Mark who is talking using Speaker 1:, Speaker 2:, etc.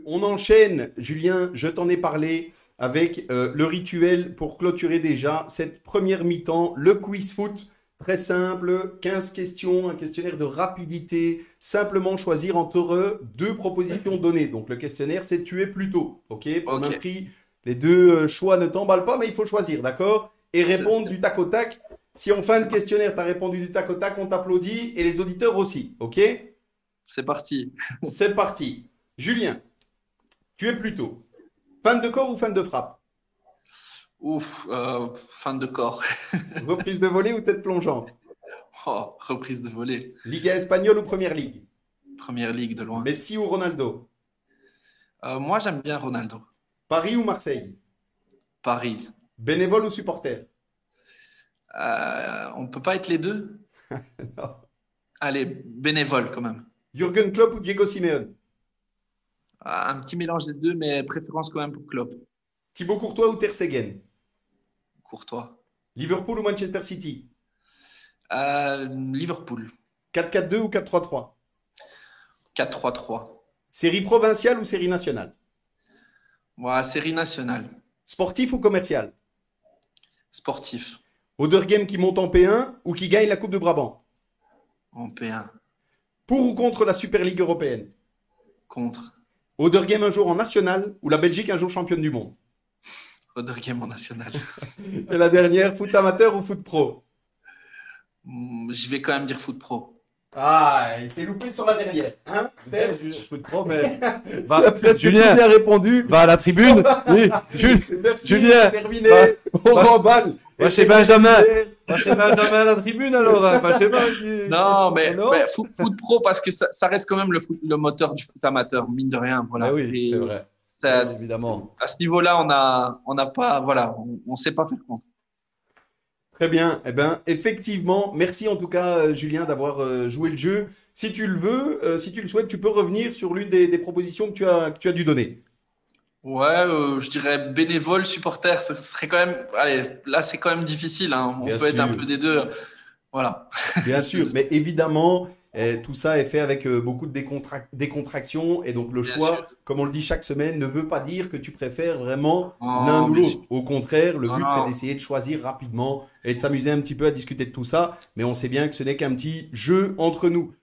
Speaker 1: On enchaîne, Julien, je t'en ai parlé, avec le rituel pour clôturer déjà cette première mi-temps, le quiz foot. Très simple, 15 questions, un questionnaire de rapidité. Simplement choisir entre deux propositions données. Donc le questionnaire, c'est tu es plutôt. OK? Pour
Speaker 2: Ok,
Speaker 1: un prix, les deux choix ne t'emballent pas, mais il faut choisir, d'accord? Et
Speaker 2: c'est
Speaker 1: répondre du tac au tac. Si en fin de questionnaire, tu as répondu du tac au tac, on t'applaudit et les auditeurs aussi. OK?
Speaker 2: c'est parti.
Speaker 1: C'est parti. Julien, tu es plutôt fan de corps ou fan de frappe?
Speaker 2: Ouf, fin de corps.
Speaker 1: Reprise de volée ou tête plongeante?
Speaker 2: Oh, reprise de volée.
Speaker 1: Liga espagnole ou Première Ligue?
Speaker 2: Première ligue de loin.
Speaker 1: Messi ou Ronaldo?
Speaker 2: Moi, j'aime bien Ronaldo.
Speaker 1: Paris ou Marseille?
Speaker 2: Paris.
Speaker 1: Bénévole ou supporter?
Speaker 2: On peut pas être les deux? Allez, bénévole quand même.
Speaker 1: Jürgen Klopp ou Diego Simeone?
Speaker 2: Un petit mélange des deux, mais préférence quand même pour Klopp.
Speaker 1: Thibaut Courtois ou Ter Stegen?
Speaker 2: Courtois.
Speaker 1: Liverpool ou Manchester City?
Speaker 2: Liverpool.
Speaker 1: 4-4-2 ou 4-3-3?
Speaker 2: 4-3-3.
Speaker 1: Série provinciale ou série nationale?
Speaker 2: Voilà, série nationale.
Speaker 1: Sportif ou commercial?
Speaker 2: Sportif.
Speaker 1: Game qui monte en P1 ou qui gagne la Coupe de Brabant?
Speaker 2: En P1.
Speaker 1: Pour ou contre la Super Ligue européenne?
Speaker 2: Contre.
Speaker 1: Game un jour en national ou la Belgique un jour championne du monde?
Speaker 2: Game en national.
Speaker 1: Et la dernière, foot amateur ou foot pro?
Speaker 2: Je vais quand même dire foot pro.
Speaker 1: Ah, il s'est loupé sur la dernière. Hein, Steph?
Speaker 3: Foot pro, mais
Speaker 1: Tu as presque tout
Speaker 3: Julien,
Speaker 1: bien répondu.
Speaker 3: va à la tribune. Oui,
Speaker 1: Merci,
Speaker 3: Julien,
Speaker 1: c'est terminé.
Speaker 3: va,
Speaker 1: On
Speaker 3: va,
Speaker 1: remballe.
Speaker 3: va chez Benjamin. Va chez Benjamin à la tribune alors. Va chez moi.
Speaker 2: Non,
Speaker 3: Non.
Speaker 2: mais foot pro, parce que ça reste quand même le moteur du foot amateur, mine de rien.
Speaker 3: Ben
Speaker 2: Voilà,
Speaker 3: oui, c'est vrai.
Speaker 2: ça,
Speaker 3: Oui, évidemment.
Speaker 2: à ce niveau-là, on n'a pas, voilà, on sait pas faire contre.
Speaker 1: Très bien. Eh ben, effectivement, merci en tout cas, Julien, d'avoir joué le jeu. Si tu le veux, si tu le souhaites, tu peux revenir sur l'une des propositions que tu as dû donner.
Speaker 2: Ouais, je dirais bénévole, supporter, ce serait quand même, allez, là, c'est quand même difficile, hein. On
Speaker 1: Bien
Speaker 2: peut être un
Speaker 1: sûr.
Speaker 2: peu des deux. Voilà.
Speaker 1: Bien sûr, mais évidemment, tout ça est fait avec beaucoup de décontraction et donc le
Speaker 2: Bien sûr.
Speaker 1: choix, comme on le dit chaque semaine, ne veut pas dire que tu préfères vraiment l'un
Speaker 2: Non,
Speaker 1: ou
Speaker 2: bien sûr.
Speaker 1: l'autre. Au contraire, le
Speaker 2: Non,
Speaker 1: but c'est
Speaker 2: non.
Speaker 1: d'essayer de choisir rapidement et de s'amuser un petit peu à discuter de tout ça, mais on sait bien que ce n'est qu'un petit jeu entre nous.